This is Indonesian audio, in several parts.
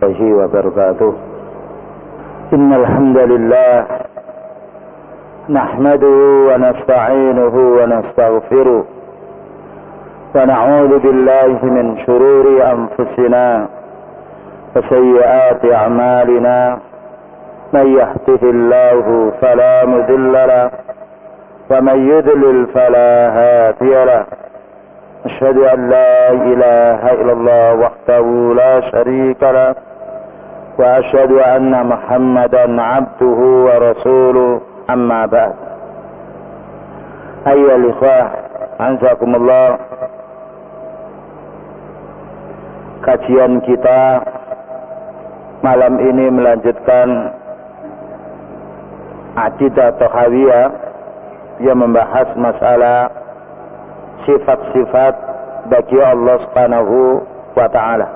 وبركاته. إن الحمد لله نحمده ونستعينه ونستغفره ونعوذ بالله من شرور أنفسنا وسيئات أعمالنا. من يهده الله فلا مضل له ومن يضلل فلا هادي له. أشهد أن لا إله إلا الله وحده لا شريك له وأشهد أن محمدا عبده ورسوله. أما بعد. أيها الإخوة أعزكم الله. Kajian kita malam ini melanjutkan Aqidah Tahawiyah yang membahas masalah sifat-sifat bagi Allah Subhanahu wa ta'ala.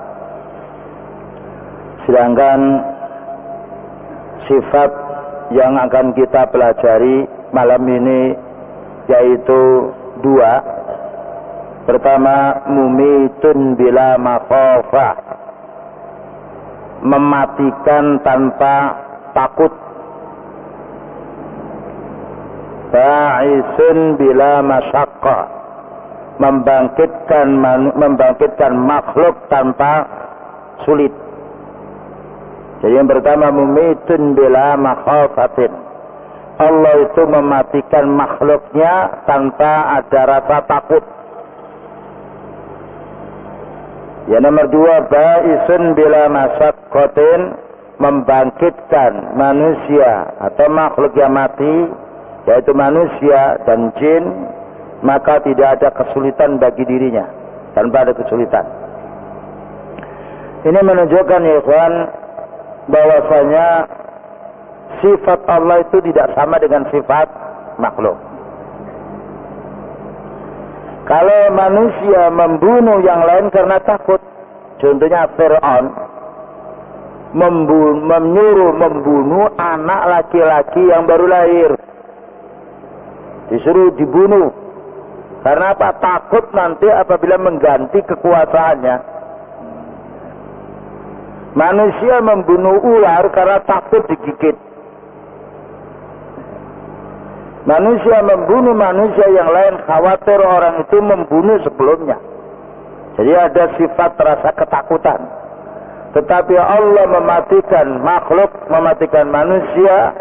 Sedangkan sifat yang akan kita pelajari malam ini yaitu dua. Pertama, mumitun bila makhafah, mematikan tanpa takut. Ba'isun bila masyaqqah, membangkitkan makhluk tanpa sulit. Jadi yang pertama, mumitun bila makhafatin, Allah itu mematikan makhluknya tanpa ada rasa takut. Yang nomor dua, ba'isun bila masyaqqatin, membangkitkan manusia atau makhluk yang mati, yaitu manusia dan jin, maka tidak ada kesulitan bagi dirinya, tanpa ada kesulitan. Ini menunjukkan ya ikhwan, bahwasanya sifat Allah itu tidak sama dengan sifat makhluk. Kalau manusia membunuh yang lain karena takut, contohnya Fir'aun menyuruh membunuh anak laki-laki yang baru lahir, disuruh dibunuh. Karena apa? Takut nanti apabila mengganti kekuasaannya. Manusia membunuh ular karena takut digigit. Manusia membunuh manusia yang lain khawatir orang itu membunuh sebelumnya. Jadi ada sifat rasa ketakutan. Tetapi Allah mematikan makhluk, mematikan manusia,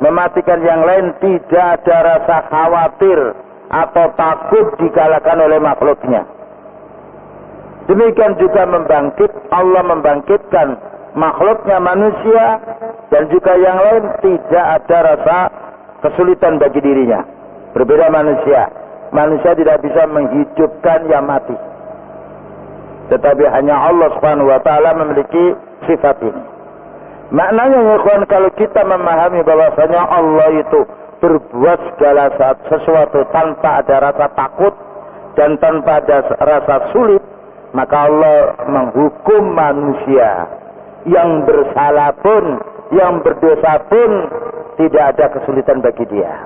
mematikan yang lain, tidak ada rasa khawatir atau takut dikalahkan oleh makhluknya. Demikian juga Allah membangkitkan makhluknya manusia dan juga yang lain, tidak ada rasa kesulitan bagi dirinya. Berbeda manusia. Manusia tidak bisa menghidupkan yang mati. Tetapi hanya Allah Subhanahu wa ta'ala memiliki sifat ini. Maknanya ya ikhwan, kalau kita memahami bahwasanya Allah itu berbuat segala sesuatu tanpa ada rasa takut dan tanpa ada rasa sulit, maka Allah menghukum manusia yang bersalah pun, yang berdosa pun, tidak ada kesulitan bagi dia.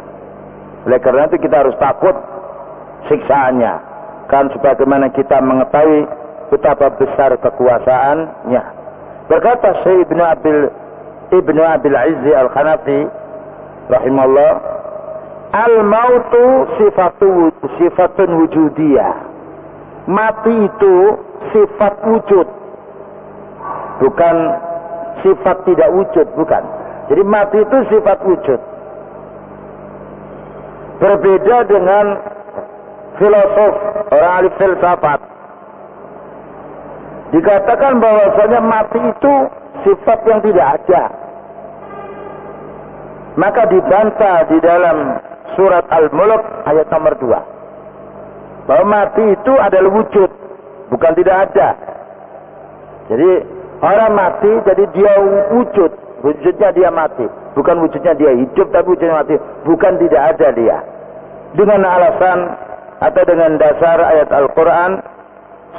Oleh karena itu kita harus takut siksaannya. Kan sebagaimana kita mengetahui betapa besar kekuasaannya. Berkata Syekh Ibnu Abil Izzi Al-Hanafi rahimahullah, al-mautu sifatun wujudiyah. Mati itu sifat wujud, bukan sifat tidak wujud, bukan. Jadi mati itu sifat wujud. Berbeda dengan filosof, orang ahli filsafat. Dikatakan bahwasanya mati itu sifat yang tidak ada. Maka dibantah di dalam surat Al-Mulk ayat nomor 2. Bahwa mati itu adalah wujud, bukan tidak ada. Jadi orang mati, jadi dia wujud. Wujudnya dia mati, bukan wujudnya dia hidup, tapi wujudnya mati, bukan tidak ada dia. Dengan alasan atau dengan dasar ayat Al-Quran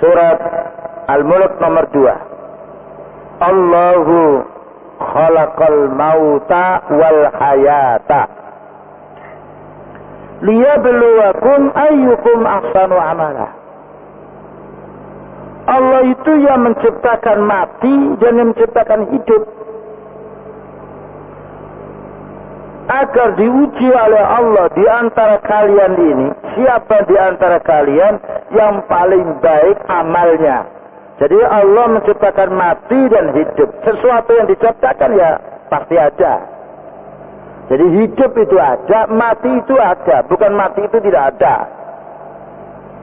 surat Al-Mulk nomor 2. Allahu khalaqal mauta wal hayata liyabluwakum ayyukum ahsanu amala. Allah itu yang menciptakan mati dan yang menciptakan hidup. Agar diuji oleh Allah di antara kalian ini, siapa di antara kalian yang paling baik amalnya. Jadi Allah menciptakan mati dan hidup. Sesuatu yang diciptakan ya pasti ada. Jadi hidup itu ada, mati itu ada. Bukan mati itu tidak ada.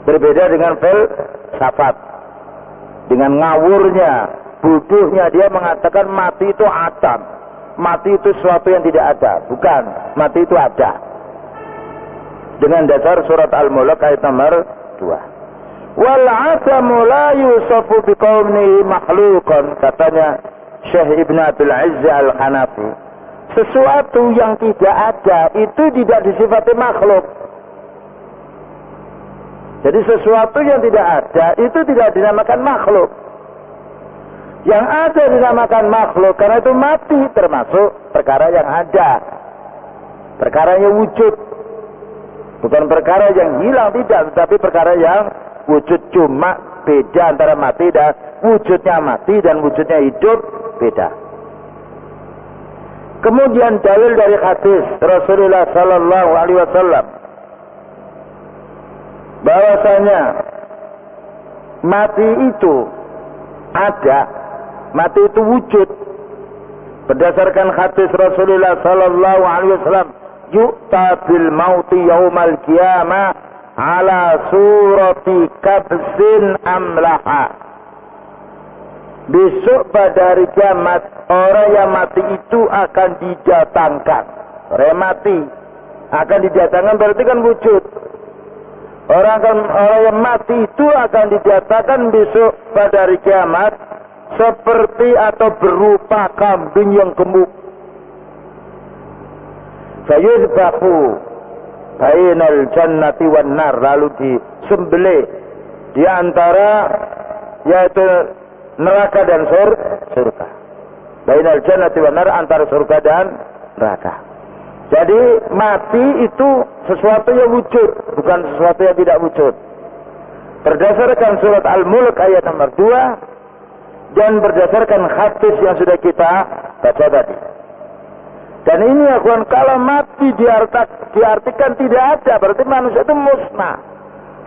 Berbeda dengan filsafat. Dengan ngawurnya, bodohnya dia mengatakan mati itu adam. Mati itu sesuatu yang tidak ada. Bukan, mati itu ada. Dengan dasar surat Al-Mulk ayat nomor 2. Wal asamu la yusafu biqaunihi makhluqan, katanya Syekh Ibn Abdul Aziz Al-Hanafi. Sesuatu yang tidak ada itu tidak disifati makhluk. Jadi sesuatu yang tidak ada itu tidak dinamakan makhluk. Yang ada dinamakan makhluk karena itu mati, termasuk perkara yang ada. Perkara yang wujud. Bukan perkara yang hilang, tidak, tetapi perkara yang wujud. Cuma beda antara mati dan wujudnya mati dan wujudnya hidup, beda. Kemudian dalil dari hadis Rasulullah sallallahu alaihi wasallam bahwasanya mati itu ada, mati itu wujud. Berdasarkan hadis Rasulullah sallallahu alaihi wasallam, yu'ta bil mauti yaumal qiyamah ala surati kabsin amlaha. Besok pada hari kiamat orang yang mati itu akan didatangkan. Orang yang mati akan didatangkan berarti kan wujud. Orang yang mati itu akan didatangkan besok pada hari kiamat seperti atau berupa kambing yang gemuk. Fayuzbahu bainal jannati wan nar, lalu disembelih di antara yaitu neraka dan surga. Bainal jannati wan nar, antara surga dan neraka. Jadi mati itu sesuatu yang wujud, bukan sesuatu yang tidak wujud. Berdasarkan surat Al-Mulk ayat nomor 2 dan berdasarkan hadis yang sudah kita baca tadi. Dan ini ya kawan, kalau mati diartikan tidak ada, berarti manusia itu musnah.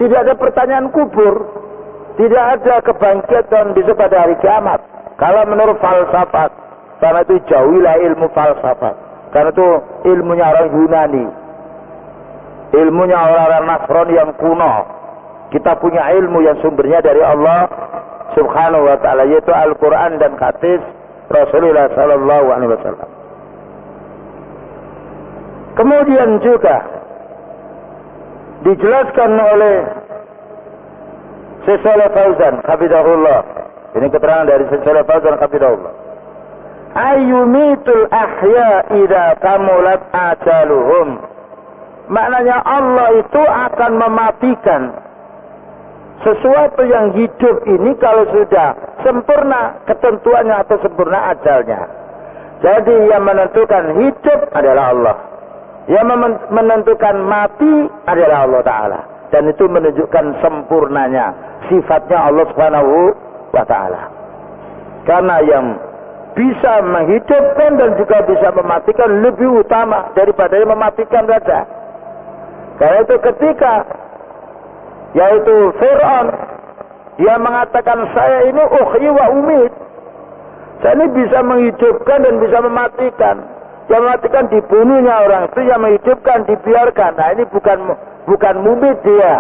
Tidak ada pertanyaan kubur, tidak ada kebangkitan di pada hari kiamat. Kalau menurut falsafat, karena itu jauhilah ilmu falsafat. Karena itu ilmunya orang Yunani, ilmunya orang-orang Nasrani yang kuno. Kita punya ilmu yang sumbernya dari Allah Subhanahu wa ta'ala, yaitu Al-Quran dan hadis Rasulullah sallallahu alaihi wasallam. Kemudian juga dijelaskan oleh Syekh Shalih Fauzan hafizahullah. Ini keterangan dari Syekh Shalih Fauzan hafizahullah. Ayyumitul ahya idza kamulat ajaluhum. Maknanya Allah itu akan mematikan sesuatu yang hidup ini kalau sudah sempurna ketentuannya atau sempurna ajalnya. Jadi yang menentukan hidup adalah Allah, yang menentukan mati adalah Allah Ta'ala. Dan itu menunjukkan sempurnanya sifatnya Allah Subhanahu wa Ta'ala. Karena yang bisa menghidupkan dan juga bisa mematikan lebih utama daripada yang mematikan saja. Karena itu ketika yaitu Fir'aun dia mengatakan saya ini uhyi wa umit, saya ini bisa menghidupkan dan bisa mematikan. Yang mematikan dibunuhnya orang itu, yang menghidupkan dibiarkan. Nah ini bukan mumit dia.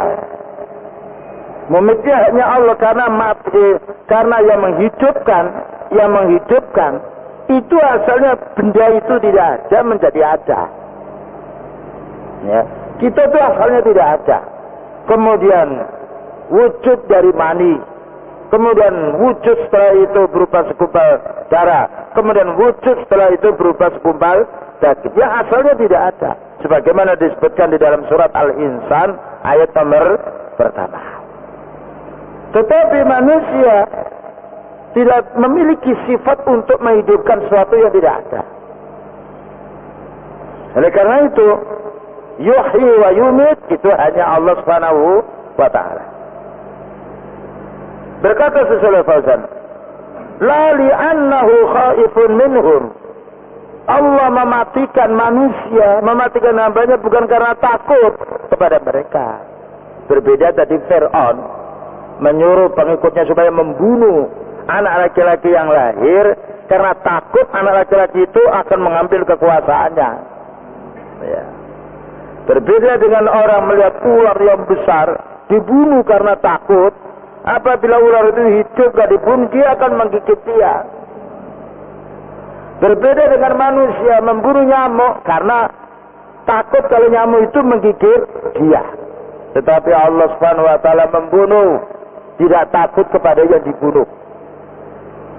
Mumitnya hanya Allah, karena mati, karena yang menghidupkan itu asalnya benda itu tidak ada menjadi ada. Ya, kita itu asalnya tidak ada. Kemudian wujud dari mani, kemudian wujud setelah itu berupa segumpal darah, kemudian wujud setelah itu berupa segumpal daging. Yang asalnya tidak ada, sebagaimana disebutkan di dalam surat Al-Insan ayat nomor pertama. Tetapi manusia tidak memiliki sifat untuk menghidupkan sesuatu yang tidak ada. Oleh karena itu, yuhyi wa yumit itu hanya Allah Subhanahu wa ta'ala. Berkata Syekh Fauzan, la li'annahu khaifun minhum. Allah mematikan manusia, mematikan hambanya bukan karena takut kepada mereka. Berbeda tadi Fir'aun menyuruh pengikutnya supaya membunuh anak laki-laki yang lahir karena takut anak laki-laki itu akan mengambil kekuasaannya. Ya. Berbeda dengan orang melihat ular yang besar dibunuh karena takut. Apabila ular itu hidup gak dibunuh, dia akan menggigit dia. Berbeda dengan manusia memburu nyamuk karena takut kalau nyamuk itu menggigit dia. Tetapi Allah Subhanahu wa taala membunuh, tidak takut kepada yang dibunuh.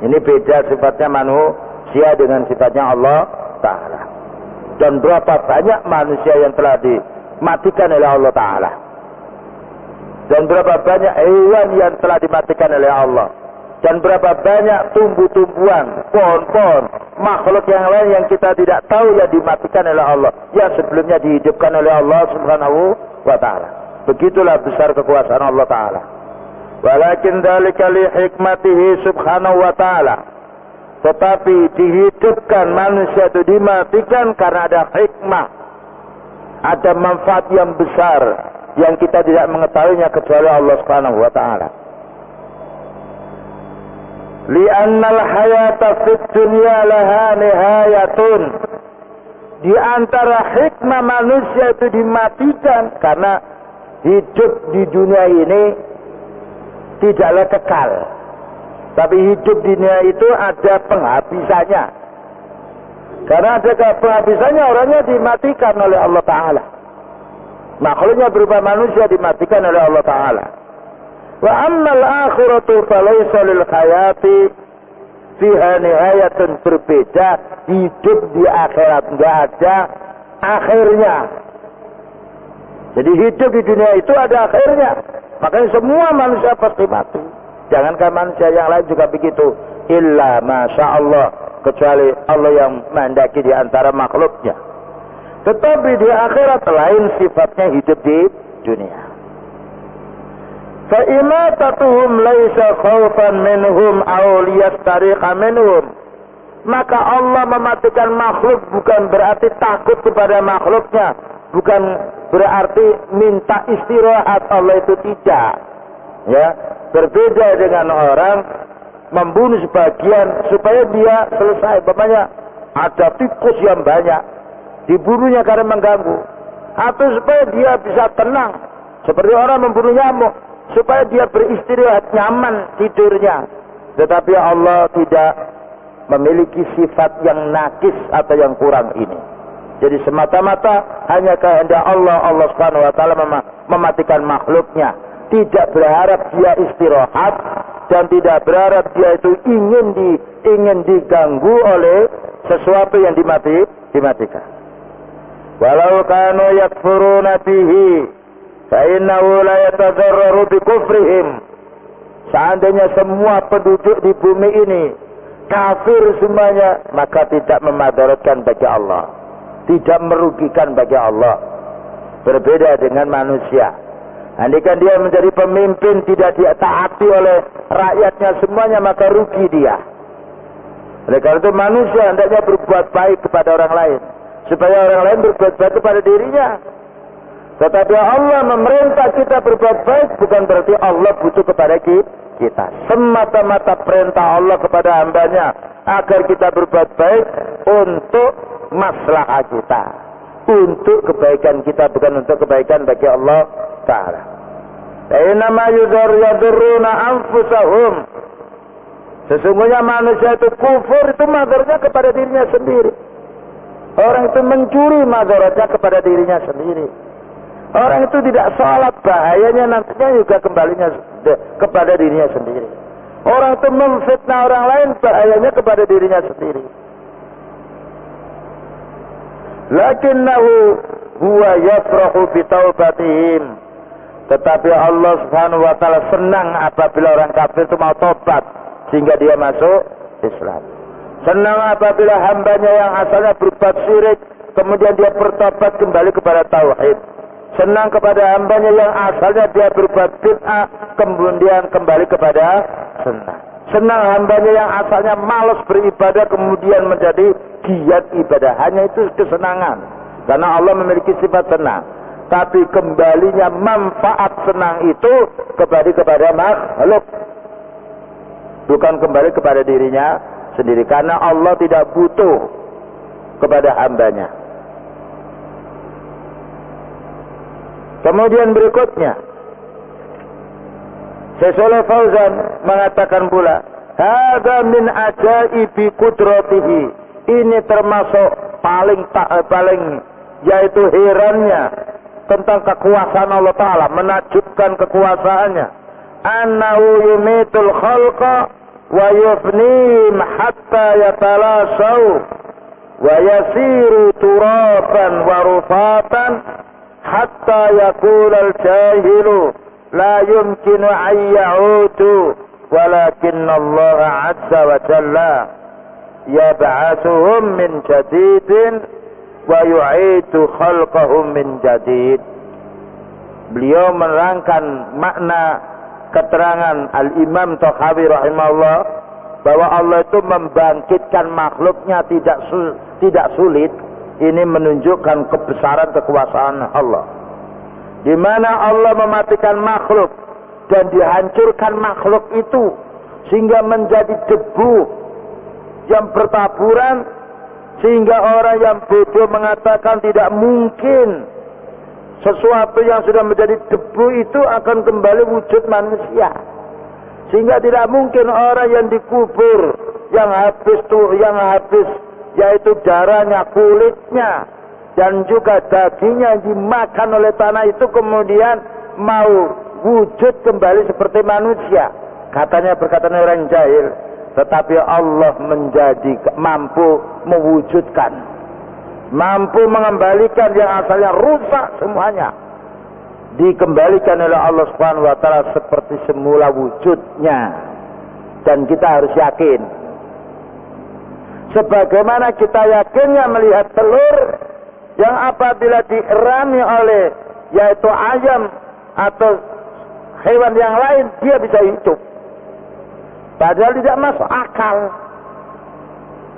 Ini beda sifatnya manusia dengan sifatnya Allah taala. Dan berapa banyak manusia yang telah dimatikan oleh Allah taala. Dan berapa banyak hewan yang telah dimatikan oleh Allah. Dan berapa banyak tumbuh-tumbuhan, pohon-pohon, makhluk yang lain yang kita tidak tahu yang dimatikan oleh Allah, yang sebelumnya dihidupkan oleh Allah Subhanahu wa taala. Begitulah besar kekuasaan Allah taala. Walakin dzalika li hikmatihi subhanahu wa taala. Tetapi dihidupkan manusia itu dimatikan karena ada hikmah. Ada manfaat yang besar yang kita tidak mengetahuinya kecuali Allah Subhanahu wa taala. Li'annal hayata fid dunya laha nihayatun. Di antara hikmah manusia itu dimatikan karena hidup di dunia ini tidaklah kekal. Tapi hidup di dunia itu ada penghabisannya. Karena ada penghabisannya, orangnya dimatikan oleh Allah taala. Makhluknya berupa manusia dimatikan oleh Allah taala. Wa ammal akhiratu falaysa lil hayati fiha nihayatun. Berbeda, hidup di akhirat enggak ada akhirnya. Jadi hidup di dunia itu ada akhirnya. Makanya semua manusia pasti mati. Jangankan manusia yang lain juga begitu. Illa masya Allah, kecuali Allah yang menghendaki di antara makhluknya. Tetapi di akhirat lain sifatnya hidup di dunia. Fa'imatatuhum laisa khawfan minhum aw liyastariqa minhum. Maka Allah mematikan makhluk bukan berarti takut kepada makhluknya, bukan berarti minta istirahat. Allah itu tidak. Ya, berbeda dengan orang membunuh sebagian supaya dia selesai. Umpamanya ada tikus yang banyak, dibunuhnya karena mengganggu, atau supaya dia bisa tenang, seperti orang membunuh nyamuk, supaya dia beristirahat nyaman tidurnya. Tetapi Allah tidak memiliki sifat yang nakis atau yang kurang ini. Jadi semata-mata hanya kehendak Allah, Allah Subhanahu wa taala mematikan makhluknya. Tidak berharap dia istirahat dan tidak berharap dia itu ingin diganggu oleh sesuatu yang dimatikan. Walau kanu yakfuruna bihi fa innahu la yatadarraru bi kufrihim. Seandainya semua penduduk di bumi ini kafir semuanya, maka tidak memadaratkan bagi Allah, tidak merugikan bagi Allah. Berbeda dengan manusia. Andaikan dia menjadi pemimpin tidak ditaati oleh rakyatnya semuanya, maka rugi dia. Oleh karena itu manusia hendaknya berbuat baik kepada orang lain, supaya orang lain berbuat baik kepada dirinya. Tetapi Allah memerintah kita berbuat baik bukan berarti Allah butuh kepada kita. Semata-mata perintah Allah kepada hambanya agar kita berbuat baik untuk maslahah kita, untuk kebaikan kita, bukan untuk kebaikan bagi Allah Ta'ala. Innama yadurruna anfusahum. Sesungguhnya manusia itu kufur, itu madarnya kepada dirinya sendiri. Orang itu mencuri, madarnya kepada dirinya sendiri. Orang itu tidak sholat, bahayanya nantinya juga kembalinya kepada dirinya sendiri. Orang itu memfitnah orang lain, bahayanya kepada dirinya sendiri. Lakinnahu huwa yafrahu bitaubatihim. Tetapi Allah Subhanahu wa taala senang apabila orang kafir itu mau tobat sehingga dia masuk Islam. Senang apabila hambanya yang asalnya berbuat syirik kemudian dia bertobat kembali kepada tauhid. Senang kepada hambanya yang asalnya dia berbuat bid'ah kemudian kembali kepada senang. Senang hambanya yang asalnya malas beribadah kemudian menjadi giat ibadah. Hanya itu kesenangan. Karena Allah memiliki sifat senang. Tapi kembalinya manfaat senang itu kembali kepada makhluk. Bukan kembali kepada dirinya sendiri. Karena Allah tidak butuh kepada hambanya. Kemudian berikutnya, Syekh Shalih Fauzan mengatakan pula, hadza min ajaibi qudratihi. Ini termasuk paling yaitu herannya tentang kekuasaan Allah Ta'ala, menakjubkan kekuasaannya. Annahu yumitul khalqa wa yufnihim hatta yatalasau wa yasiru turaban wa rufatan hatta yaqul al-jahilu la yumkinu an ya'udu walakin Allah azza wa jalla yab'atsuhum min jadidin wa yu'idu khalqahum min jadid. Beliau menerangkan makna keterangan Al-Imam Tahawi rahimahullah bahwa Allah itu membangkitkan makhluknya tidak sulit. Ini menunjukkan kebesaran kekuasaan Allah. Di mana Allah mematikan makhluk dan dihancurkan makhluk itu sehingga menjadi debu yang bertaburan, sehingga orang yang bodoh mengatakan tidak mungkin sesuatu yang sudah menjadi debu itu akan kembali wujud manusia. Sehingga tidak mungkin orang yang dikubur yang habis yaitu darahnya, kulitnya dan juga dagingnya dimakan oleh tanah itu kemudian mau wujud kembali seperti manusia. Katanya perkataan orang jahil, tetapi Allah menjadi mampu mewujudkan, mampu mengembalikan yang asalnya rusak semuanya, dikembalikan oleh Allah Subhanahu wa Ta'ala seperti semula wujudnya. Dan kita harus yakin, sebagaimana kita yakinnya melihat telur yang apabila dierami oleh yaitu ayam atau hewan yang lain dia bisa hidup, padahal tidak masuk akal.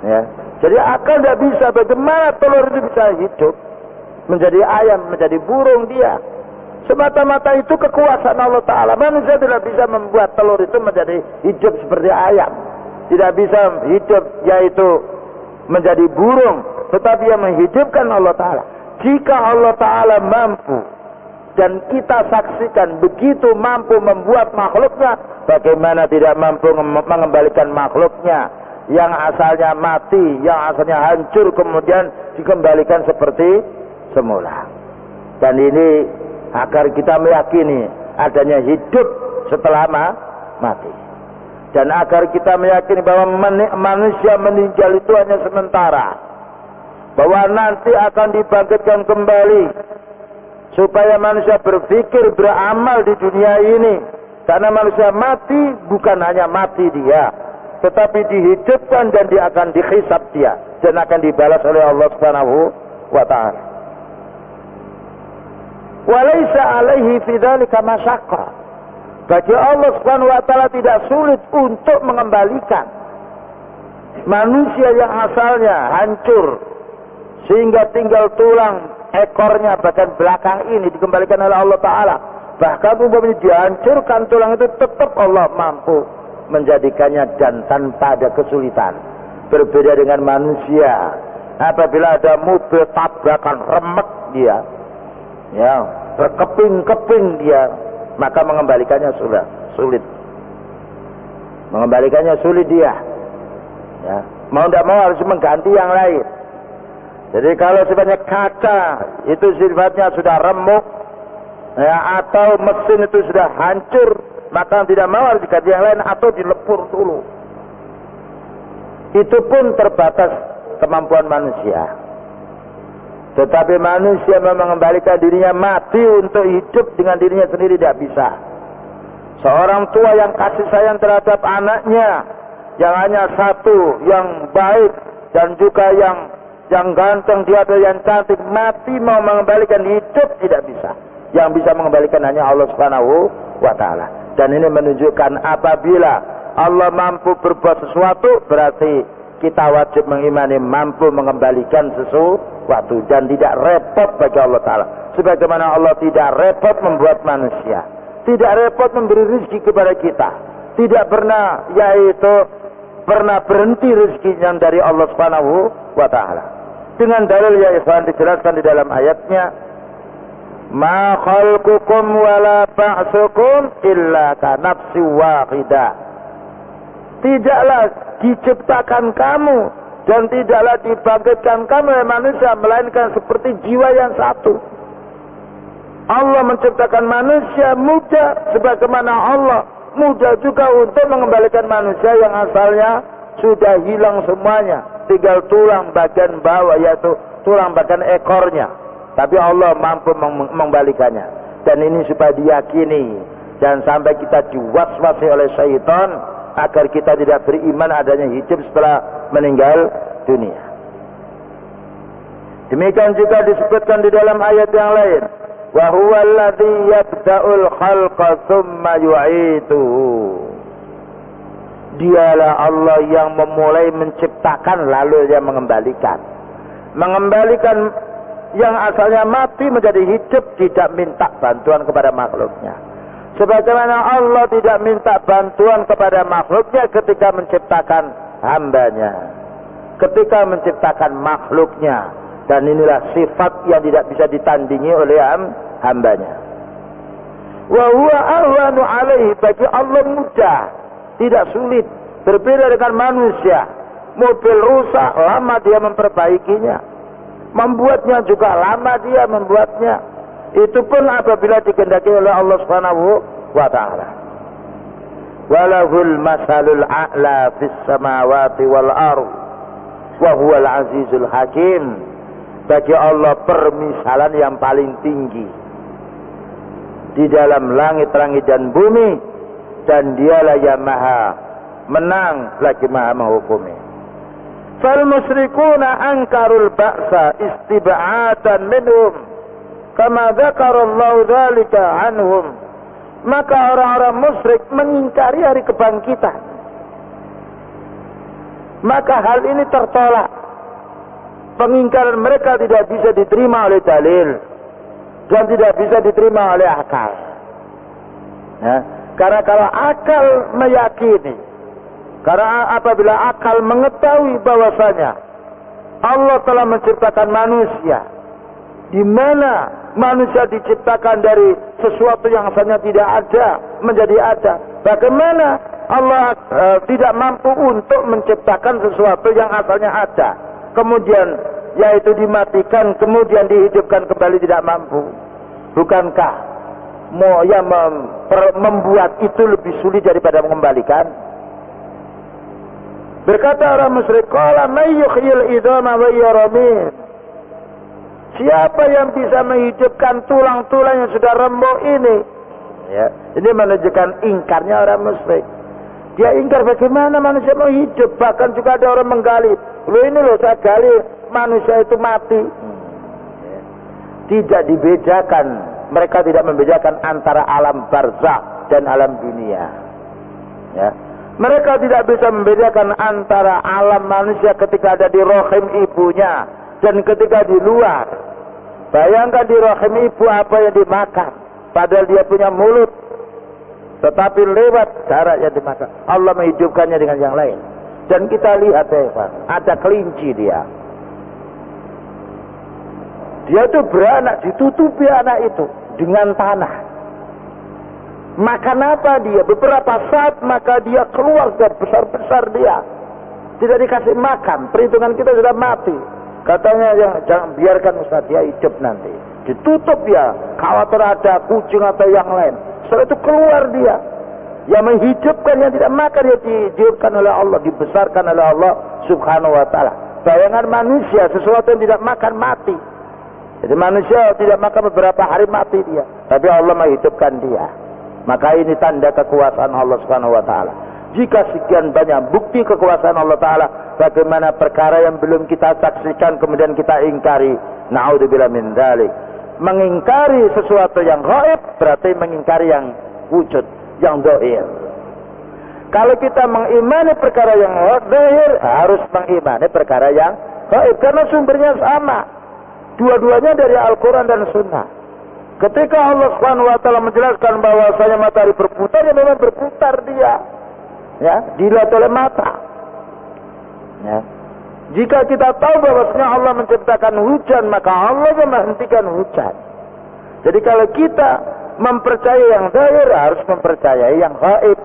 Ya. Jadi akal tidak bisa, bagaimana telur itu bisa hidup menjadi ayam, menjadi burung dia. Semata-mata itu kekuasaan Allah Ta'ala. Manusia tidak bisa membuat telur itu menjadi hidup seperti ayam, tidak bisa hidup yaitu menjadi burung, tetapi yang menghidupkan Allah Ta'ala. Jika Allah Ta'ala mampu dan kita saksikan begitu mampu membuat makhluknya, bagaimana tidak mampu mengembalikan makhluknya yang asalnya mati, yang asalnya hancur kemudian dikembalikan seperti semula. Dan ini agar kita meyakini adanya hidup setelah mati. Dan agar kita meyakini bahwa manusia meninggal itu hanya sementara, bahwa nanti akan dibangkitkan kembali, supaya manusia berpikir, beramal di dunia ini. Karena manusia mati bukan hanya mati dia, tetapi dihidupkan dan dia akan dihisab dia, dan akan dibalas oleh Allah Subhanahu wa Ta'ala. Walaysa alaihi fi dzalika masyaqqah. Bagi Allah Subhanahu wa Ta'ala tidak sulit untuk mengembalikan manusia yang asalnya hancur sehingga tinggal tulang ekornya bagian belakang ini dikembalikan oleh Allah Ta'ala. Bahkan umpamanya dihancurkan tulang itu, tetap Allah mampu menjadikannya dan tanpa ada kesulitan. Berbeda dengan manusia, apabila ada mobil tabrakan remek dia, ya berkeping-keping dia, maka mengembalikannya sulit. Mengembalikannya sulit dia. Ya, mau tidak mau harus mengganti yang lain. Jadi kalau sifatnya kaca itu sifatnya sudah remuk, ya, atau mesin itu sudah hancur, maka tidak mau harus diganti yang lain atau dilepur dulu. Itu pun terbatas kemampuan manusia. Tetapi manusia mengembalikan dirinya mati untuk hidup dengan dirinya sendiri tidak bisa. Seorang tua yang kasih sayang terhadap anaknya yang hanya satu, yang baik dan juga yang ganteng, dia atau yang cantik, mati mau mengembalikan hidup tidak bisa. Yang bisa mengembalikan hanya Allah Subhanahu wa Ta'ala. Dan ini menunjukkan apabila Allah mampu berbuat sesuatu, berarti kita wajib mengimani mampu mengembalikan sesuatu dan tidak repot bagi Allah Ta'ala. Sebagaimana Allah tidak repot membuat manusia, tidak repot memberi rezeki kepada kita, tidak pernah pernah berhenti rezekinya dari Allah Subhanahu wa Ta'ala. Dengan dalil ya ikhwan dijelaskan di dalam ayatnya, ma khalqukum wala ba'tsukum illa ka nafsi wahidah. Tidaklah diciptakan kamu dan tidaklah dibangkitkan kamu oleh manusia melainkan seperti jiwa yang satu. Allah menciptakan manusia muda sebagaimana Allah muda juga untuk mengembalikan manusia yang asalnya sudah hilang semuanya, tinggal tulang bagian bawah, yaitu tulang bagian ekornya. Tapi Allah mampu mengembalikannya. Dan ini supaya diyakini, jangan sampai kita diwaswasi oleh syaitan agar kita tidak beriman adanya hidup setelah meninggal dunia. Demikian juga disebutkan di dalam ayat yang lain, wa huwa alladzi yabda'ul khalqa tsumma yu'iduhu. Dialah Allah yang memulai menciptakan lalu dia mengembalikan. Mengembalikan yang asalnya mati menjadi hidup, tidak minta bantuan kepada makhluknya. Sebagaimana Allah tidak minta bantuan kepada makhluknya ketika menciptakan hambanya, ketika menciptakan makhluknya. Dan inilah sifat yang tidak bisa ditandingi oleh hambanya. Wa huwa ahwanu alaihi, bagi Allah mudah, tidak sulit. Berbeda dengan manusia, mobil rusak lama dia memperbaikinya, membuatnya juga lama dia membuatnya. Itu pun apabila dikehendaki oleh Allah Subhanahu wa Ta'ala. Walahul masalul a'la fis samawati wal ardh wa huwal azizul hakim. Bagi Allah permisalan yang paling tinggi di dalam langit-langit dan bumi, dan dialah yang maha menang lagi maha menghukumi. Fal musyrikuna ankarul ba'sa istib'atan minhum kama dzakarallahu dzalika anhum. Maka orang-orang musyrik mengingkari hari kebangkitan. Maka hal ini tertolak. Pengingkaran mereka tidak bisa diterima oleh dalil dan tidak bisa diterima oleh akal. Ya, karena kalau akal meyakini, karena apabila akal mengetahui bahwasanya Allah telah menciptakan manusia, di mana manusia diciptakan dari sesuatu yang asalnya tidak ada menjadi ada. Bagaimana Allah tidak mampu untuk menciptakan sesuatu yang asalnya ada, kemudian yaitu dimatikan, kemudian dihidupkan kembali, tidak mampu. Bukankah yang membuat itu lebih sulit daripada mengembalikan? Berkata orang musyrik, qala may yuhyil idama wa yaramin. Siapa yang bisa menghidupkan tulang-tulang yang sudah remuk ini? Ya, ini menunjukkan ingkarnya orang musyrik. Dia ingkar bagaimana manusia mau hidup. Bahkan juga ada orang menggali, loh ini loh saya gali manusia itu mati. Tidak dibedakan, mereka tidak membedakan antara alam barzakh dan alam dunia. Ya. Mereka tidak bisa membedakan antara alam manusia ketika ada di rahim ibunya dan ketika di luar. Bayangkan di rahim ibu apa yang dimakan, padahal dia punya mulut, tetapi lewat darah yang dimakan. Allah menghidupkannya dengan yang lain. Dan kita lihat ya, ada kelinci dia. Dia itu beranak, ditutupi anak itu dengan tanah. Makan apa dia? Beberapa saat maka dia keluar besar-besar dia. Tidak dikasih makan, perhitungan kita sudah mati. Katanya jangan biarkan Ustaz, dia hidup nanti. Ditutup ya, khawatir ada kucing atau yang lain. Setelah itu keluar dia. Yang menghidupkan, yang tidak makan, dia dihidupkan oleh Allah, dibesarkan oleh Allah Subhanahu wa Ta'ala. Bayangan manusia, sesuatu yang tidak makan mati. Jadi manusia tidak makan beberapa hari mati dia, tapi Allah menghidupkan dia. Maka ini tanda kekuasaan Allah Subhanahu wa Ta'ala. Jika sekian banyak bukti kekuasaan Allah Ta'ala, bagaimana perkara yang belum kita saksikan kemudian kita ingkari? Na'udzubillah min dzalik. Mengingkari sesuatu yang gaib berarti mengingkari yang wujud. yang zahir. Kalau kita mengimani perkara yang zahir, harus mengimani perkara yang gaib, karena sumbernya sama. Dua-duanya dari Al-Quran dan Sunnah. Ketika Allah Subhanahu wa taala menjelaskan bahwasanya matahari berputar, ya memang berputar dia. Ya, dilihat oleh mata. Ya. Jika kita tahu bahwasanya Allah menciptakan hujan, maka Allah yang menghentikan hujan. Jadi kalau kita mempercayai yang zahir, harus mempercayai yang gaib.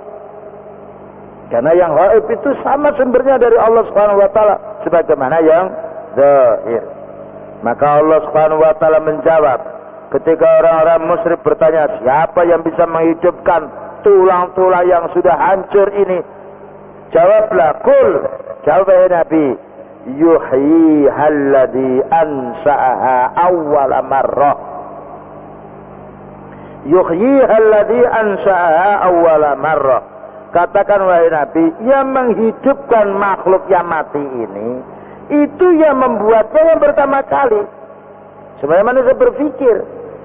Karena yang gaib itu sama sumbernya dari Allah Subhanahu wa taala sebagaimana yang zahir. Maka Allah Subhanahu wa taala menjawab ketika orang-orang musyrik bertanya, siapa yang bisa menghidupkan tulang-tulang yang sudah hancur ini? Jawablah, qul, jawab Nabi, yuhyiha alladzi ansa'aha awwal marrah. Yuhyiha alladzi ansa'aha awwal marrah. Katakan wahai Nabi, yang menghidupkan makhluk yang mati ini, itu yang membuatnya yang pertama kali. Sebenarnya manusia berpikir,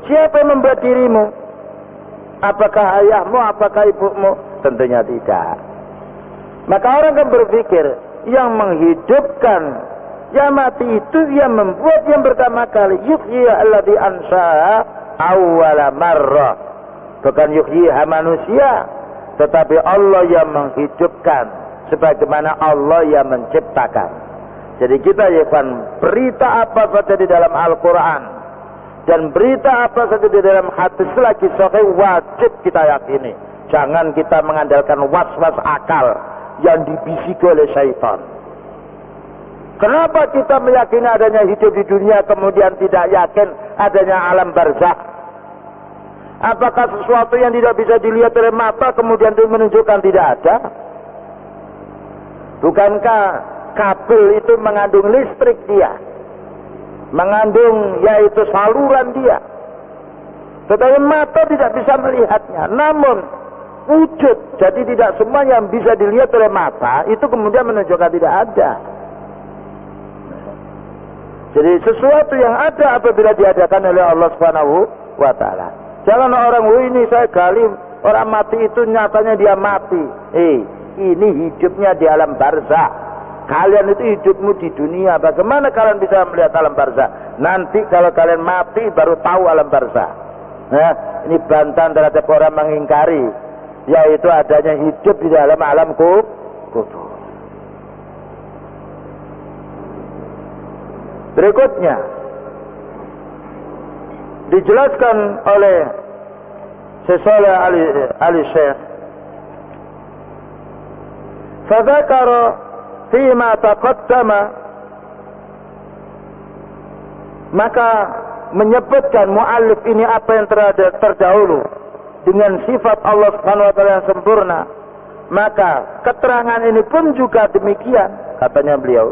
siapa yang membuat dirimu? Apakah ayahmu, apakah ibumu? Tentunya tidak. Maka orang kan berpikir, yang menghidupkan yang mati itu yang membuat yang pertama kali. Yuhyiha alladzi ansa'aha awwala marrah. Bukan yuhyiha manusia, tetapi Allah yang menghidupkan sebagaimana Allah yang menciptakan. Jadi kita ya kan, berita apa saja di dalam Al-Quran dan berita apa saja di dalam hadis lagi sahih wajib kita yakini. Jangan kita mengandalkan was-was akal yang dibisiki oleh syaitan. Kenapa kita meyakini adanya hidup di dunia kemudian tidak yakin adanya alam barzakh? Apakah sesuatu yang tidak bisa dilihat oleh mata kemudian itu menunjukkan tidak ada? Bukankah kabel itu mengandung listrik dia? Mengandung yaitu saluran dia. Tetapi mata tidak bisa melihatnya. Namun wujud, jadi tidak semua yang bisa dilihat oleh mata itu kemudian menunjukkan tidak ada. Jadi sesuatu yang ada apabila diadakan oleh Allah Subhanahu wa taala. Jangan orang, ini saya gali, orang mati itu nyatanya dia mati. Ini hidupnya di alam barzakh. Kalian itu hidupmu di dunia. Bagaimana kalian bisa melihat alam barzakh? Nanti kalau kalian mati baru tahu alam barzakh. Nah, ini bantahan terhadap orang mengingkari, yaitu adanya hidup di dalam alam kubur. Berikutnya dijelaskan oleh Syekh Ali Syekh, fadzakara fima taqaddama, maka menyebutkan muallif ini apa yang terdahulu dengan sifat Allah Subhanahu wa taala yang sempurna. Maka keterangan ini pun juga demikian, katanya beliau,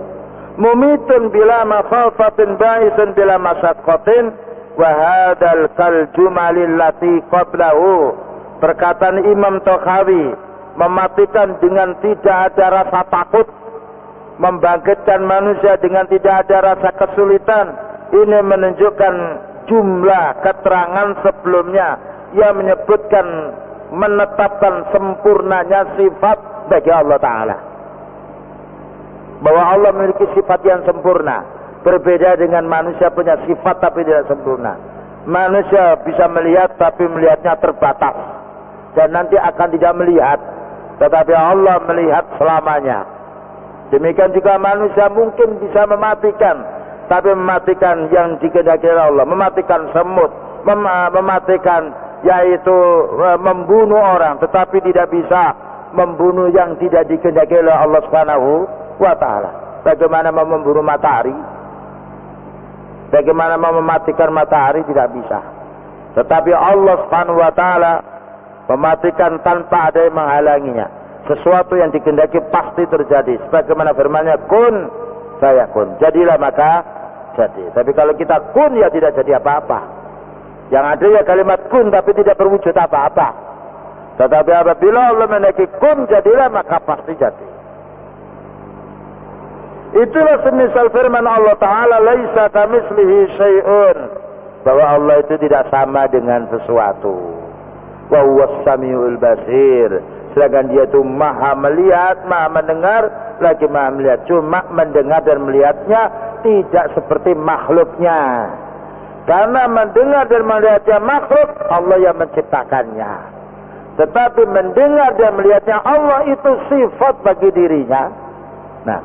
mumitun bila makhafatin ba'isun bila masyaqqatin wa hadzal kal jumalil lati qablahu. Perkataan Imam Tokhawi, mematikan dengan tidak ada rasa takut, membangkitkan manusia dengan tidak ada rasa kesulitan, ini menunjukkan jumlah keterangan sebelumnya yang menyebutkan, menetapkan sempurnanya sifat bagi Allah Ta'ala, bahwa Allah memiliki sifat yang sempurna, berbeda dengan manusia punya sifat tapi tidak sempurna. Manusia bisa melihat tapi melihatnya terbatas dan nanti akan tidak melihat, tetapi Allah melihat selamanya. Demikian juga manusia mungkin bisa mematikan, tapi mematikan yang dikehendaki Allah, mematikan semut, mematikan yaitu membunuh orang, tetapi tidak bisa membunuh yang tidak dikehendaki oleh Allah Subhanahu wa taala. Bagaimana mau membunuh matahari? Bagaimana mau mematikan matahari? Tidak bisa. Tetapi Allah Subhanahu wa taala mematikan tanpa ada yang menghalanginya. Sesuatu yang dikehendaki pasti terjadi. Sebagaimana firman-Nya, kun fayakun. Jadilah maka jadi. Tapi kalau kita kun, ya tidak jadi apa-apa. Yang ada ya kalimat kun tapi tidak berwujud apa-apa. Tetapi apabila Allah mengendaki kun jadilah, maka pasti jadi. Itulah semisal firman Allah Ta'ala, laisa kamitslihi syai'un, bahwa Allah itu tidak sama dengan sesuatu. wa huwas samiul basir. Sedangkan dia itu maha melihat, maha mendengar, lagi maha melihat. Cuma mendengar dan melihatnya tidak seperti makhluknya. Karena mendengar dan melihatnya makhluk, Allah yang menciptakannya. Tetapi mendengar dan melihatnya Allah itu sifat bagi dirinya. Nah,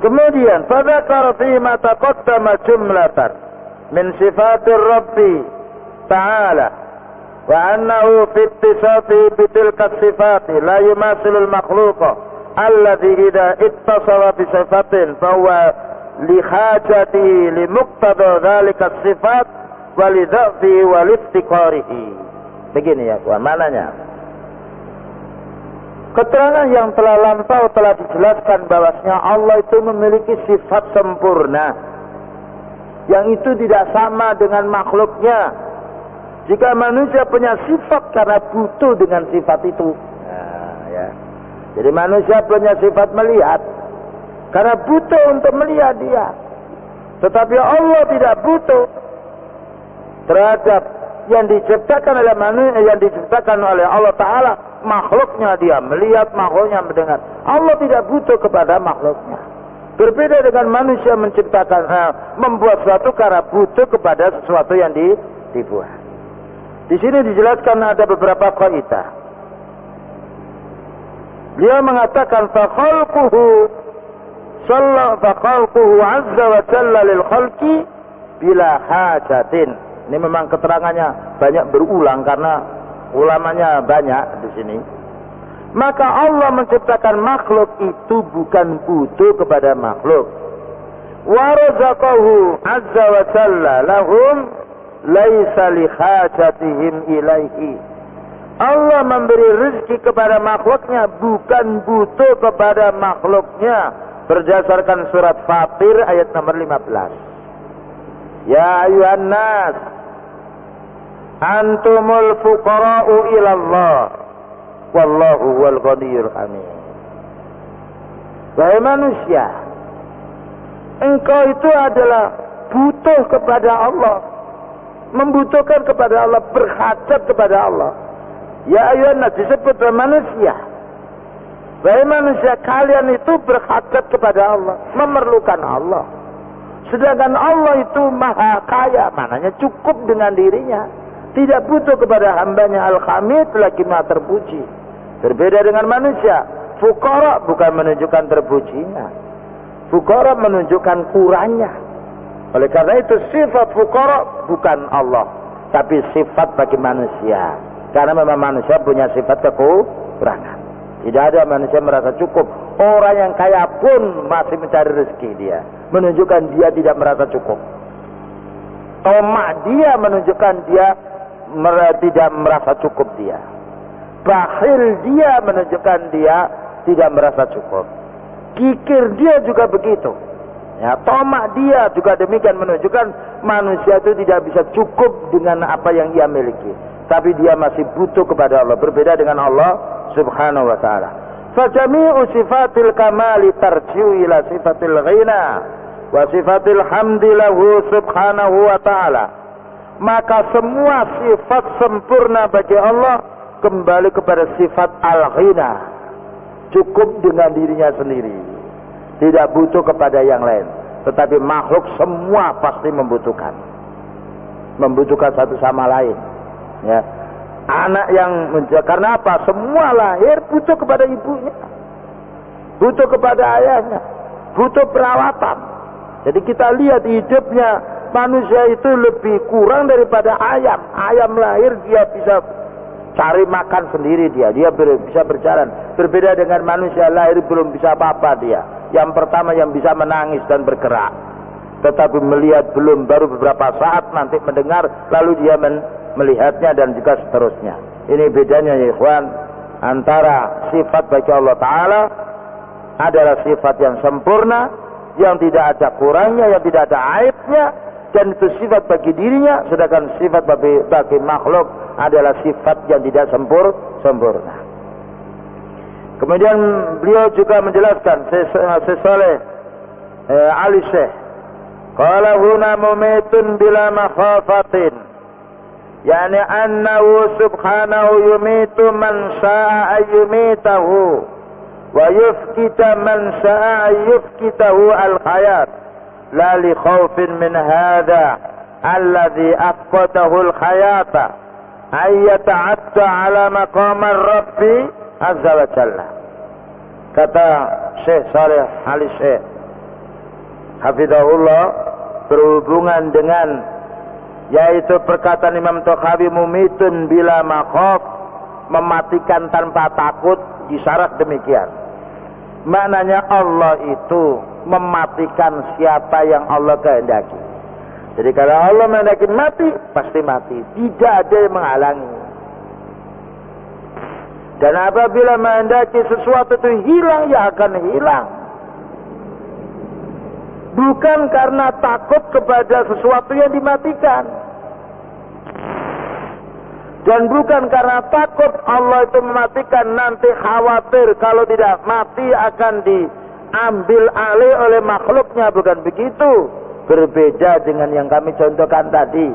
kemudian pada karfi mata qaddama jumlatan min sifatir Rabbi Ta'ala wa annahu fi ittisafi bitilka sifati la yumasilul makhluqa alladhi idha ittasala bi sifatin fahuwa li hajatihi li muqtada dhalika sifat wa li dha'fihi wa li iftiqarihi. Begini ya kawan, mananya? Keterangan yang telah lampau telah dijelaskan bahwasanya Allah itu memiliki sifat sempurna yang itu tidak sama dengan makhluknya. Jika manusia punya sifat karena butuh dengan sifat itu. Nah, ya. Jadi manusia punya sifat melihat karena butuh untuk melihat dia. Tetapi Allah tidak butuh terhadap yang diciptakan oleh manusia, yang diciptakan oleh Allah Ta'ala. Makhluknya dia melihat, makhluknya mendengar. Allah tidak butuh kepada makhluknya. Berbeda dengan manusia menciptakan, membuat sesuatu karena butuh kepada sesuatu yang dibuat. Di sini dijelaskan ada beberapa kaidah. Beliau mengatakan fakhalquhu azza wa jalla lil khalqi bila hajatin. Ini memang keterangannya banyak berulang karena ulamanya banyak di sini. Maka Allah menciptakan makhluk itu bukan butuh kepada makhluk. Wa razaqahu azza wa jalla lahum laisa li hajatihim ilaihi. Allah memberi rezeki kepada makhluknya bukan butuh kepada makhluknya, berdasarkan surat Fatir ayat nomor 15. Ya ayuhan nas antumul fuqara'u ila Allah wallahu wal ghaniyyul hamid. Wahai manusia, engkau itu adalah butuh kepada Allah, membutuhkan kepada Allah, berhajat kepada Allah. Ya ayuhan nas, disebut manusia. Wahai manusia, kalian itu berhajat kepada Allah, memerlukan Allah. Sedangkan Allah itu maha kaya, maknanya cukup dengan dirinya. Tidak butuh kepada hambanya. Al-Hamid lagi maha terpuji. Berbeda dengan manusia. Fuqara bukan menunjukkan terpujinya. Fuqara menunjukkan kurangnya. Oleh karena itu sifat fuqara bukan Allah, tapi sifat bagi manusia. Karena memang manusia punya sifat kekurangan. Tidak ada manusia merasa cukup. Orang yang kaya pun masih mencari rezeki dia. Menunjukkan dia tidak merasa cukup. Tomak dia menunjukkan dia tidak merasa cukup dia. Bakhil dia menunjukkan dia tidak merasa cukup. Kikir dia juga begitu. Ya, tomak dia juga demikian menunjukkan manusia itu tidak bisa cukup dengan apa yang ia miliki. Tapi dia masih butuh kepada Allah. Berbeda dengan Allah subhanahu wa ta'ala. Fajami'u sifatil kamali tarji'u ila sifatil ghina wa sifatil hamdi lahu subhanahu wa ta'ala. Maka semua sifat sempurna bagi Allah kembali kepada sifat al-ghina. Cukup dengan dirinya sendiri. Tidak butuh kepada yang lain. Tetapi makhluk semua pasti membutuhkan. Membutuhkan satu sama lain. Ya. Anak yang karena apa? Semua lahir butuh kepada ibunya. Butuh kepada ayahnya. Butuh perawatan. Jadi kita lihat hidupnya manusia itu lebih kurang daripada ayam. Ayam lahir dia bisa cari makan sendiri dia bisa berjalan. Berbeda dengan manusia lahir belum bisa apa-apa dia. Yang pertama yang bisa menangis dan bergerak. Tetapi melihat belum, baru beberapa saat nanti mendengar, lalu dia melihatnya dan juga seterusnya. Ini bedanya ya ikhwan, antara sifat bagi Allah Ta'ala adalah sifat yang sempurna, yang tidak ada kurangnya, yang tidak ada aibnya, dan itu sifat bagi dirinya. Sedangkan sifat bagi makhluk adalah sifat yang tidak sempurna. Kemudian beliau juga menjelaskan Syekh Ali Syekh qala huna mumitun bila makhafatin Yani annahu subhanahu yumitu man saa'a ayyumitahu wa yufkita man saa'a yufkitahu al-hayat la li khawfin min hadha alladhi aqadahu al-hayata ay yata'atta ala maqam ar-rabbi azza wa jalla. Kata Syekh Saleh Al-Syekh hafizahullah berhubungan dengan yaitu perkataan Imam Tokhawi mumitun bila makhaf, mematikan tanpa takut, disyarat demikian. Maknanya Allah itu mematikan siapa yang Allah kehendaki. Jadi kalau Allah menghendaki mati, pasti mati, tidak ada yang menghalangi. Dan apabila menghendaki sesuatu itu hilang, ya akan hilang. Bukan karena takut kepada sesuatu yang dimatikan. Dan bukan karena takut Allah itu mematikan, nanti khawatir kalau tidak mati akan diambil alih oleh makhluknya. Bukan begitu. Berbeda dengan yang kami contohkan tadi.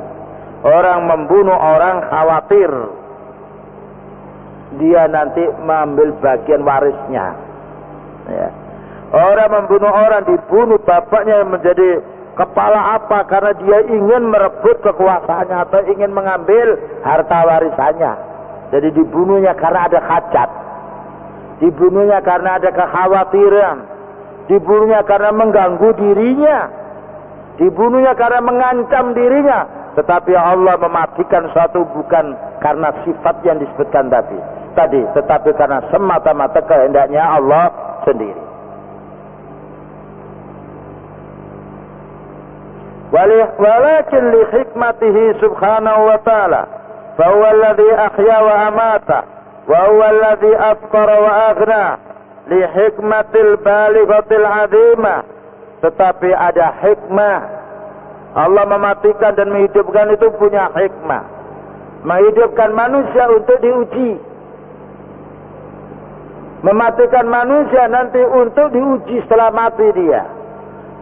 Orang membunuh orang khawatir dia nanti mengambil bagian warisnya. Ya. Orang membunuh orang, dibunuh bapaknya yang menjadi kepala apa? Karena dia ingin merebut kekuasaannya atau ingin mengambil harta warisannya. Jadi dibunuhnya karena ada hajat. Dibunuhnya karena ada kekhawatiran. Dibunuhnya karena mengganggu dirinya. Dibunuhnya karena mengancam dirinya. Tetapi Allah mematikan suatu bukan karena sifat yang disebutkan tadi. Tetapi karena semata-mata kehendaknya Allah sendiri. Walakin li hikmatihi subhanahu wa ta'ala fa huwa alladhi ahya wa amata wa huwa alladhi afqara wa aghna li hikmatil balighatil azimah. Tetapi ada hikmah. Allah mematikan dan menghidupkan itu punya hikmah. Menghidupkan manusia untuk diuji. Mematikan manusia nanti untuk diuji setelah mati dia.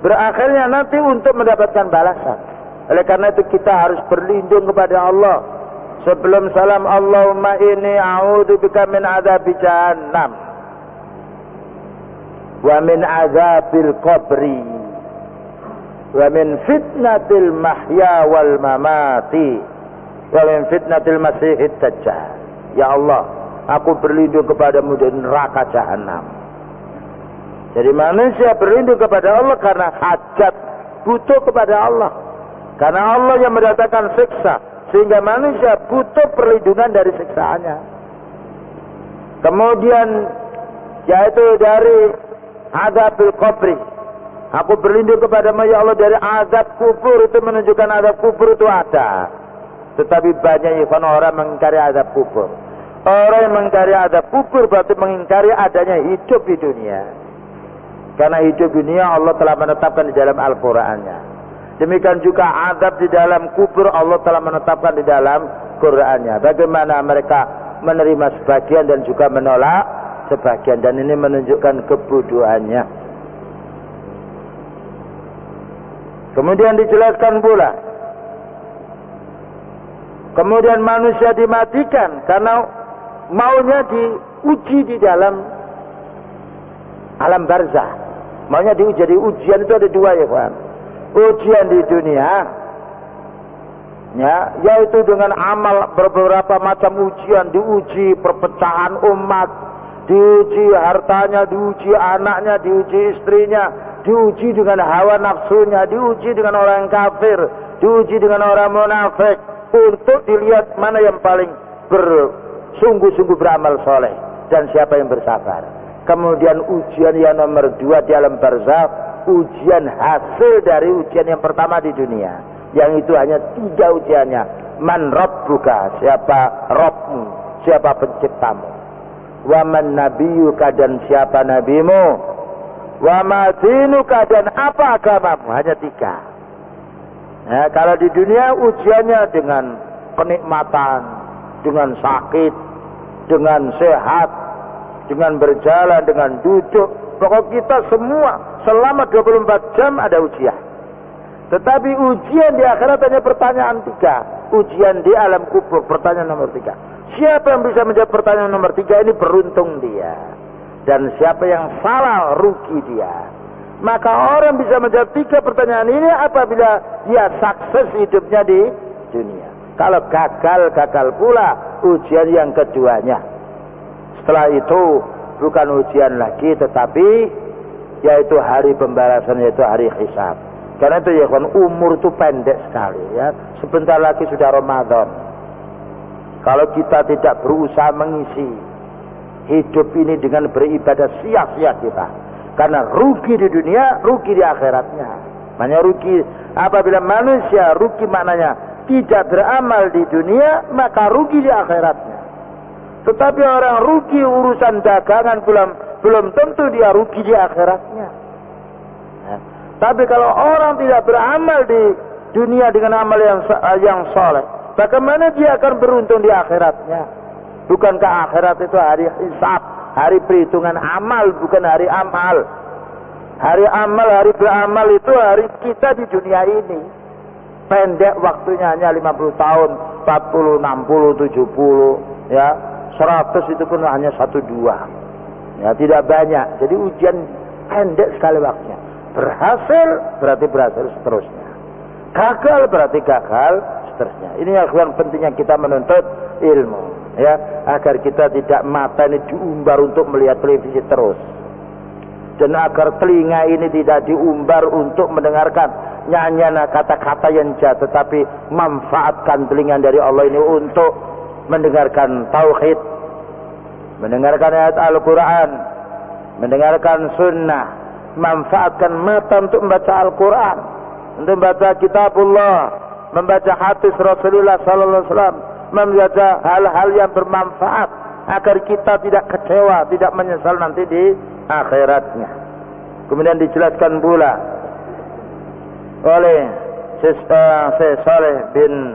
Berakhirnya nanti untuk mendapatkan balasan. Oleh karena itu kita harus berlindung kepada Allah. Sebelum salam, Allahumma inni a'udzubika min adzabi jahannam wa min adzabil qabri wa min fitnatil mahya wal mamati wa min fitnatil masihid dajjal. Ya Allah, aku berlindung kepadamu dari neraka jahanam. Jadi manusia berlindung kepada Allah karena hajat, butuh kepada Allah. Karena Allah yang mendatangkan siksa, sehingga manusia butuh perlindungan dari siksaannya. Kemudian yaitu dari adzabil qabri. Aku berlindung kepadamu ya Allah dari azab kubur. Itu menunjukkan azab kubur itu ada. Tetapi banyak orang mengingkari azab kubur. Orang yang mengingkari azab kubur berarti mengingkari adanya hidup di dunia. Karena hidup dunia Allah telah menetapkan di dalam Al-Qur'annya. Demikian juga azab di dalam kubur Allah telah menetapkan di dalam Qur'annya. Bagaimana mereka menerima sebagian dan juga menolak sebagian. Dan ini menunjukkan kebodohannya. Kemudian dijelaskan pula. Kemudian manusia dimatikan karena maunya diuji di dalam alam barzah. Maunya diuji. Jadi ujian itu ada dua ya kawan. Ujian di dunia, ya, yaitu dengan amal beberapa macam ujian. Diuji perpecahan umat, diuji hartanya, diuji anaknya, diuji istrinya, diuji dengan hawa nafsunya, diuji dengan orang yang kafir, diuji dengan orang munafik, untuk dilihat mana yang paling bersungguh-sungguh beramal soleh dan siapa yang bersabar. Kemudian ujian yang nomor 2 di alam barzakh, ujian hasil dari ujian yang pertama di dunia. Yang itu hanya 3 ujiannya. Man rabbuka, siapa Rabbmu, siapa penciptamu. Wa man nabiyuka, dan siapa nabimu. Wa ma dinuka, dan apa agamamu. Hanya 3. Nah, kalau di dunia ujiannya dengan kenikmatan, dengan sakit, dengan sehat, dengan berjalan, dengan duduk. Pokok kita semua selama 24 jam ada ujian. Tetapi ujian di akhirat hanya pertanyaan 3. ujian di alam kubur. Pertanyaan nomor 3. Siapa yang bisa menjawab pertanyaan nomor 3 ini beruntung dia. Dan siapa yang salah rugi dia. Maka orang bisa menjawab 3 pertanyaan ini apabila dia sukses hidupnya di dunia. Kalau gagal pula ujian yang keduanya. Setelah itu bukan ujian lagi tetapi yaitu hari pembalasan, yaitu hari hisab. Karena itu ya kan umur itu pendek sekali ya. Sebentar lagi sudah Ramadan. Kalau kita tidak berusaha mengisi hidup ini dengan beribadah, sia-sia kita. Karena rugi di dunia, rugi di akhiratnya. Maknanya rugi apabila manusia rugi maknanya tidak beramal di dunia, maka rugi di akhiratnya. Tetapi orang rugi urusan dagangan belum tentu dia rugi di akhiratnya. Ya. Tapi kalau orang tidak beramal di dunia dengan amal yang soleh, bagaimana dia akan beruntung di akhiratnya? Bukankah akhirat itu hari hisab, hari perhitungan amal, bukan hari amal. Hari amal, hari beramal itu hari kita di dunia ini. Pendek waktunya hanya 50 tahun, 40, 60, 70, ya. 100 itu pun hanya 1-2. Ya, tidak banyak. Jadi ujian pendek sekali waktunya. Berhasil berarti berhasil seterusnya. Gagal berarti gagal seterusnya. Ini yang pentingnya kita menuntut ilmu, ya, agar kita tidak mata ini diumbar untuk melihat televisi terus. Dan agar telinga ini tidak diumbar untuk mendengarkan nyanyian kata-kata yang jahat, tetapi manfaatkan telinga dari Allah ini untuk mendengarkan tauhid, mendengarkan ayat Al-Quran, mendengarkan sunnah, manfaatkan mata untuk membaca Al-Quran, untuk membaca kitabullah, membaca hadis Rasulullah sallallahu alaihi wasallam, membaca hal-hal yang bermanfaat agar kita tidak kecewa, tidak menyesal nanti di akhiratnya. Kemudian dijelaskan pula oleh Syekh Saleh bin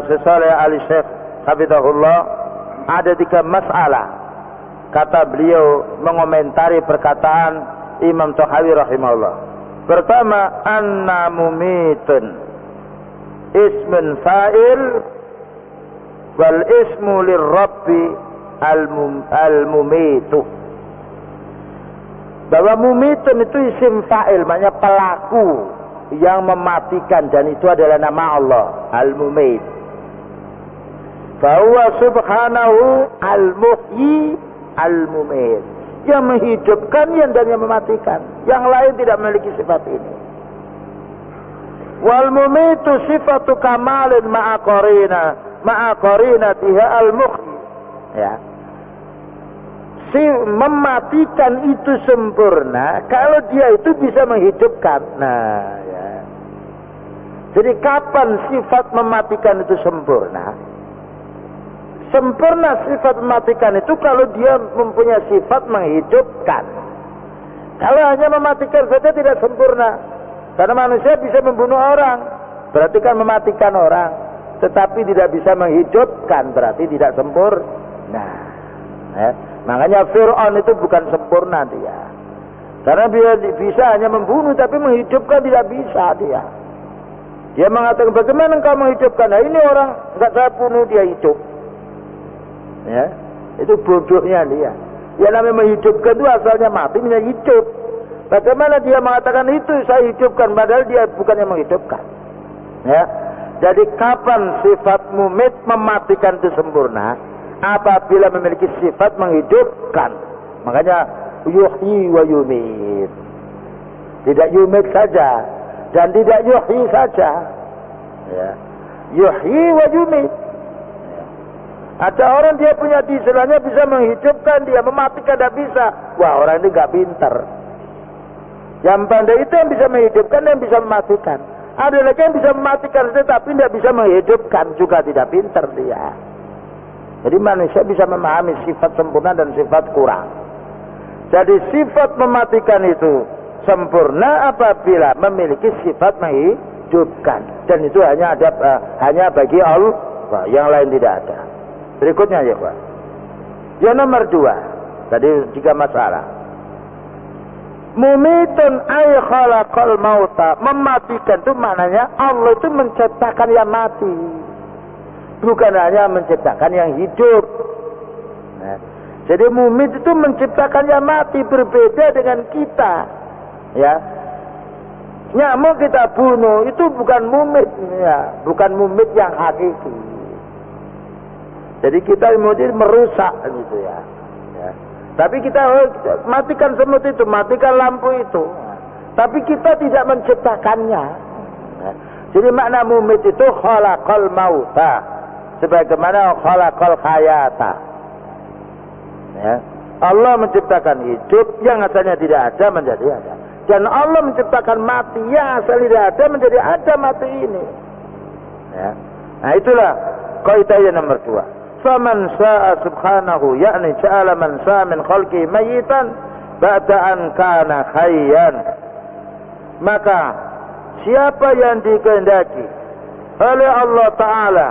Syekh Saleh Al-Syekh Hafizahullah, ada 3 masalah. Kata beliau mengomentari perkataan Imam Tahawi rahimahullah. Pertama, anna mumitun ismun fa'il wal ismu lirrabbi al-mumitu. Bahwa mumitun itu isim fa'il, maknanya pelaku yang mematikan, dan itu adalah nama Allah, al-mumit. Fahuwa subhanahu al-muhyi al-mumit, yang menghidupkan dan yang mematikan. Yang lain tidak memiliki sifat ini. Wal mumitu sifatu kamalin ma'a qarinatiha al-muhyi. Ya. Si mematikan itu sempurna kalau dia itu bisa menghidupkan. Nah, ya. Jadi kapan sifat mematikan itu sempurna? Sempurna sifat mematikan itu kalau dia mempunyai sifat menghidupkan. Kalau hanya mematikan saja tidak sempurna. Karena manusia bisa membunuh orang, berarti kan mematikan orang. Tetapi tidak bisa menghidupkan, berarti tidak sempurna. Nah, ya. Makanya Fir'aun itu bukan sempurna dia. Karena dia bisa hanya membunuh, tapi menghidupkan tidak bisa dia. Dia mengatakan, bagaimana engkau menghidupkan? Nah, ini orang enggak saya bunuh, dia hidup. Ya, itu bodohnya dia. Dia namanya menghidupkan itu asalnya mati, menjadi hidup. Bagaimana dia mengatakan itu saya hidupkan, padahal dia bukan yang menghidupkan. Ya, jadi kapan sifat mumit mematikan itu sempurna? Apabila memiliki sifat menghidupkan. Makanya yuhyi wa yumit. Tidak yumit saja dan tidak yuhyi saja. Ya. Yuhyi wa yumit. Ya. Ada orang dia punya istilahnya bisa menghidupkan, dia mematikan tidak bisa. Wah, orang ini nggak pintar. Yang pandai itu yang bisa menghidupkan dan bisa mematikan. Ada lagi yang bisa mematikan tetapi tidak bisa menghidupkan, juga tidak pintar dia. Jadi manusia bisa memahami sifat sempurna dan sifat kurang. Jadi sifat mematikan itu sempurna apabila memiliki sifat menghidupkan. Dan itu hanya bagi Allah, yang lain tidak ada. Berikutnya ya Pak. Yang nomor 2. Tadi 3 masalah. Mumitun ay khalaqal mauta. Mematikan itu maknanya Allah itu menciptakan yang mati. bukan hanya menciptakan yang hidup. Nah, jadi mumit itu menciptakan yang mati, berbeda dengan kita. Ya, nyamuk kita bunuh itu bukan mumit, ya, bukan mumit yang hakiki. Jadi kita merusak gitu ya. Ya. Tapi kita matikan semut itu, matikan lampu itu. Tapi kita tidak menciptakannya. Ya. Jadi makna mumit itu khalaqal mauta, sebagaimana khalaqal hayata. Ya. Allah menciptakan hidup yang asalnya tidak ada menjadi ada. Dan Allah menciptakan mati yang asal tidak ada menjadi ada mati ini. Ya. Nah itulah kaidah yang nomor 2. Faman syaa subhanahu yakni ja'ala man syaa min khalqi mayitan ba'da an kana hayyan. Maka siapa yang dikehendaki oleh Allah Ta'ala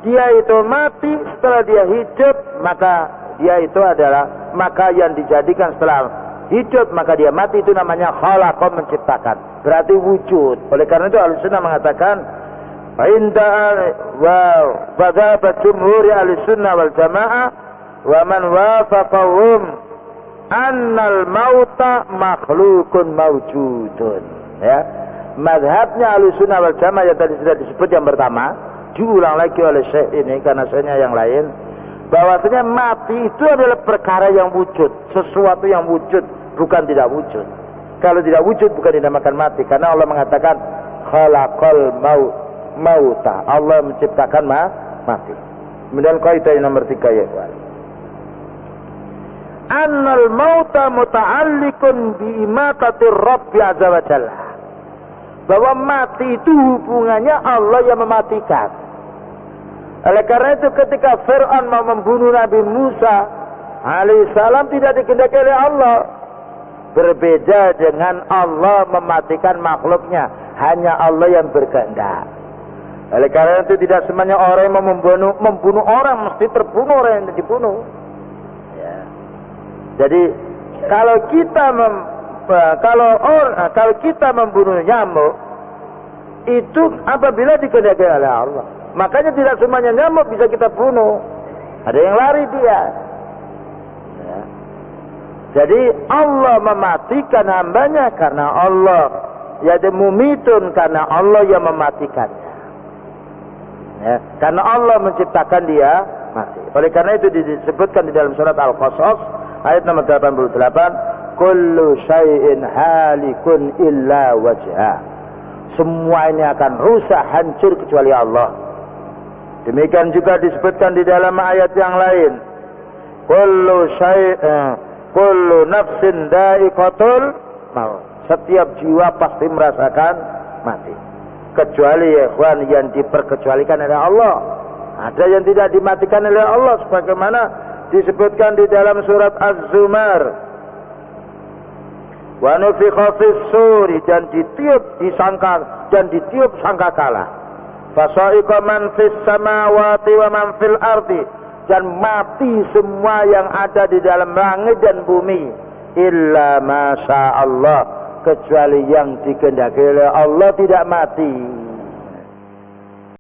dia itu mati setelah dia hidup, maka dia itu adalah maka yang dijadikan setelah hidup maka dia mati itu namanya khalaqa, menciptakan, berarti wujud. Oleh karena itu Ahlussunnah mengatakan inda wa dzhabat jumhur Ahlussunnah wal Jamaah wa man wafaqahum annal mauta makhluqun mawjudun. Ya, mazhabnya Ahlussunnah wal Jamaah yang tadi sudah disebut yang pertama, diulang lagi oleh Syekh ini karena Syekhnya yang lain, bahwasanya mati itu adalah perkara yang wujud, sesuatu yang wujud, bukan tidak wujud. Kalau tidak wujud bukan dinamakan mati, karena Allah mengatakan khalaqal mauta, Allah menciptakan mati. Kemudian kaidah yang nomor 3 ya kawan. Annal mauta muta'alliqun bi imatatir Rabbi azza wa jalla. Bahwa mati itu hubungannya Allah yang mematikan. Oleh karena itu ketika Fir'aun mau membunuh Nabi Musa alaihissalam tidak dikehendaki oleh Allah. Berbeda dengan Allah mematikan makhluknya, hanya Allah yang berkehendak. Oleh karena itu tidak semuanya orang yang membunuh orang mesti terbunuh orang yang dibunuh. Ya. Jadi kalau kita membunuh nyamuk itu apabila dikehendaki oleh Allah. Makanya tidak semuanya nyamuk bisa kita bunuh. Ada yang lari dia. Ya. Jadi Allah mematikan hambanya karena Allah. Yaitu mumitun karena Allah yang mematikannya. Ya. Karena Allah menciptakan dia mati. Oleh karena itu disebutkan di dalam surat Al-Qasas ayat nomor 88, kullu syai'in halikun illa wajha. Semua ini akan rusak, hancur kecuali Allah. Demikian juga disebutkan di dalam ayat yang lain. Kullu nafsin dha'iqatul maut. Setiap jiwa pasti merasakan mati. Kecuali ya ikhwan yang diperkecualikan oleh Allah. Ada yang tidak dimatikan oleh Allah sebagaimana disebutkan di dalam surat Az-Zumar. Wa nufikha fis-suri, dan ditiup sangkakala. Fasaiqa man fis samawati wa man fil ardi, dan mati semua yang ada di dalam langit dan bumi, illa masya Allah, kecuali yang dikehendaki oleh Allah tidak mati.